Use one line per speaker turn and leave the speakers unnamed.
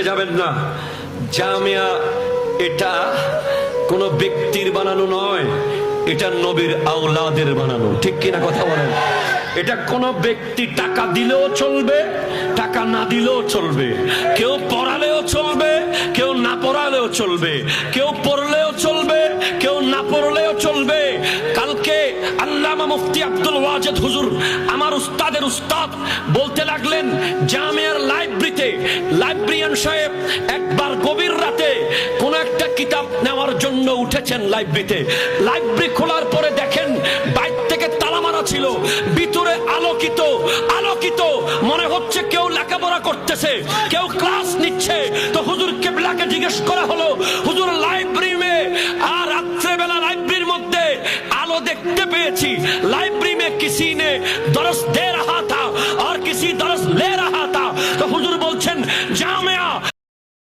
আটকে যাবেন না। জামিয়া এটা কোনো ব্যক্তির বানানো নয়, এটা নবীর আওলাদের বানানো। ঠিক কিনা কথা বলেন? এটা কোনো ব্যক্তি টাকা দিলেও চলবে, টাকা না দিলেও চলবে, কেউ পড়ালেও চলবে, কেউ না পড়ালেও চলবে, কেউ পড়লেও চলবে, কেউ না পড়লেও চলবে। কালকে আল্লামা মুফতি আব্দুল ওয়াজেদ হুজুর, আমার উস্তাদের উস্তাদ, বলতে লাগলেন জামিয়ার লাইব্রেরিতে লাইব্রেরিয়ান সাহেব একবার গভীর রাতে কোন একটা কিতাব নেওয়ার জন্য উঠেছেন লাইব্রেরিতে। লাইব্রেরি খোলার পরে দেখেন বাইরে থেকে তালা মারা ছিল, ভিতরে আলোকিত আলোকিত, মনে হচ্ছে কেউ লেখাপড়া করতেছে, কেউ ক্লাস নিচ্ছে। তো হুজুর কেবলাকে জিজ্ঞেস করা হলো, হুজুর লাইব্রেরি মে, আর রাত্রে বেলা লাইব্রেরির মধ্যে আলো দেখতে পেয়েছি, লাইব্রেরি মে কিসি নে